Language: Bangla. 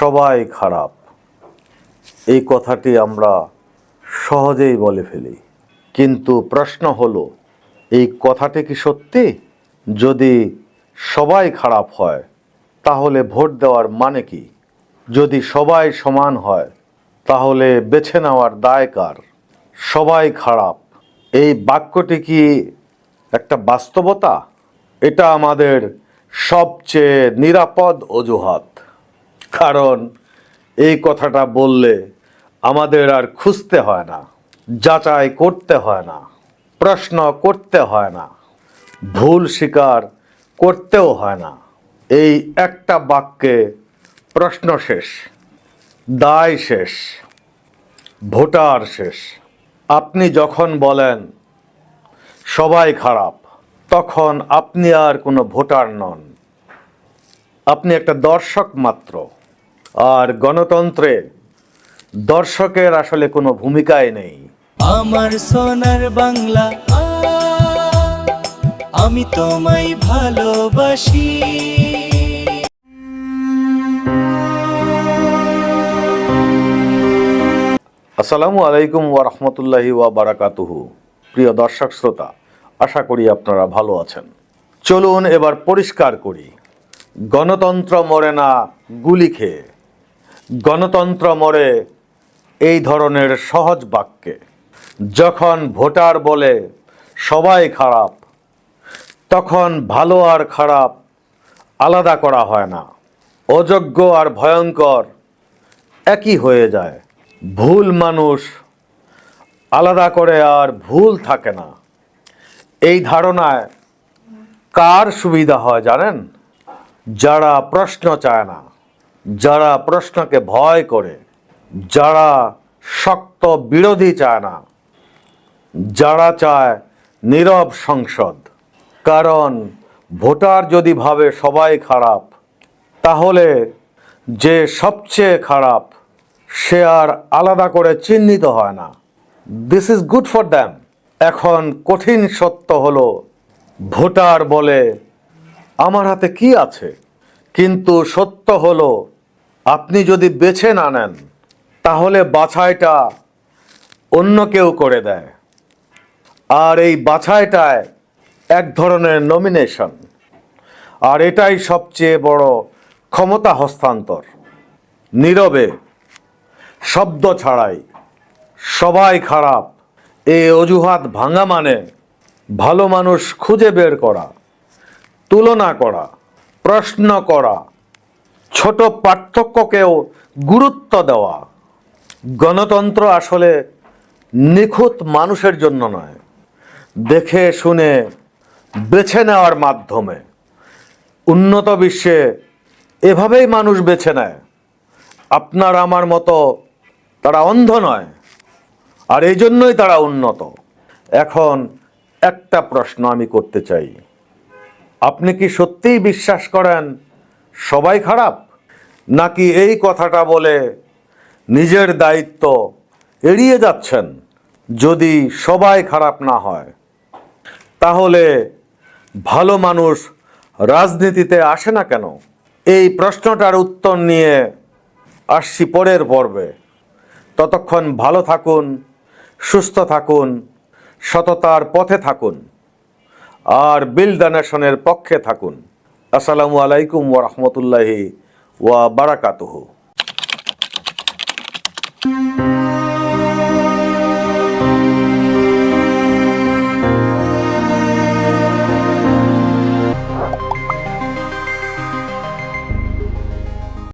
সবাই খারাপ, এই কথাটি আমরা সহজেই বলে ফেলি, কিন্তু প্রশ্ন হলো এই কথাটি কি সত্যি? যদি সবাই খারাপ হয় তাহলে ভোট দেওয়ার মানে কি? যদি সবাই সমান হয় তাহলে বেছে নেওয়ার দায় কার? সবাই খারাপ, এই বাক্যটি কি একটা বাস্তবতা? এটা আমাদের সবচেয়ে নিরাপদ অজুহাত, কারণ এই কথাটা বললে আমাদের আর খুঁজতে হয় না, যাচাই করতে হয় না, প্রশ্ন করতে হয় না, ভুল স্বীকার করতেও হয় না। এই একটা বাক্যে প্রশ্ন শেষ, দায় শেষ, ভোটার শেষ। আপনি যখন বলেন সবাই খারাপ, তখন আপনি আর কোনো ভোটার নন, আপনি একটা দর্শক মাত্র। আর গণতন্ত্রে দর্শকের আসলে কোনো ভূমিকাই নেই। আমার সোনার বাংলা, আমি তোমায় ভালোবাসি। আসসালামু আলাইকুম ওয়া রাহমাতুল্লাহি ওয়া বারাকাতুহু। প্রিয় দর্শক শ্রোতা, আশা করি আপনারা ভালো আছেন। চলুন এবার পরিষ্কার করি, গণতন্ত্র মরে না গুলি খেয়ে, গণতন্ত্র মরে এই ধরনের সহজ বাক্যে। যখন ভোটার বলে সবাই খারাপ, তখন ভালো আর খারাপ আলাদা করা হয় না, অযোগ্য আর ভয়ঙ্কর একই হয়ে যায়। ভুল মানুষ আলাদা করে আর ভুল থাকে না, এই ধারণায় কার সুবিধা হয় জানেন? যারা প্রশ্ন চায় না, যারা প্রশ্নকে ভয় করে, যারা শক্ত বিরোধী চায় না, যারা চায় নীরব সংসদ। কারণ ভোটার যদি ভাবে সবাই খারাপ, তাহলে যে সবচেয়ে খারাপ সে আর আলাদা করে চিহ্নিত হয় না। This is good for them. এখন কঠিন সত্য হলো, ভোটার বলে আমার হাতে কি আছে, কিন্তু সত্য হলো আপনি যদি বেছে না নেন তাহলে বাছাইটা অন্য কেউ করে দেয়। আর এই বাছাইটায় এক ধরনের নমিনেশন, আর এটাই সবচেয়ে বড় ক্ষমতা হস্তান্তর। নীরবে, শব্দ ছাড়াই সবাই খারাপ এই অজুহাত ভাঙা মানে ভালো মানুষ খুঁজে বের করা, তুলনা করা, প্রশ্ন করা, ছোট পার্থক্যকেও গুরুত্ব দেওয়া। গণতন্ত্র আসলে নিখুঁত মানুষের জন্য নয়, দেখে শুনে বেছে নেওয়ার মাধ্যমে। উন্নত বিশ্বে এভাবেই মানুষ বেছে নেয়। আপনার আমার মতো তারা অন্ধ নয়, আর এই জন্যই তারা উন্নত। এখন একটা প্রশ্ন আমি করতে চাই, আপনি কি সত্যিই বিশ্বাস করেন সবাই খারাপ, নাকি এই কথাটা বলে নিজের দায়িত্ব এড়িয়ে যাচ্ছেন? যদি সবাই খারাপ না হয়, তাহলে ভালো মানুষ রাজনীতিতে আসে না কেন? এই প্রশ্নটার উত্তর নিয়ে আসছি পরের পর্বে। ততক্ষণ ভালো থাকুন, সুস্থ থাকুন, সততার পথে থাকুন, আর বিল্ড দ্য নেশনের পক্ষে থাকুন। আসসালামু আলাইকুম ওয়া রাহমাতুল্লাহি ওয়া বারাকাতুহু।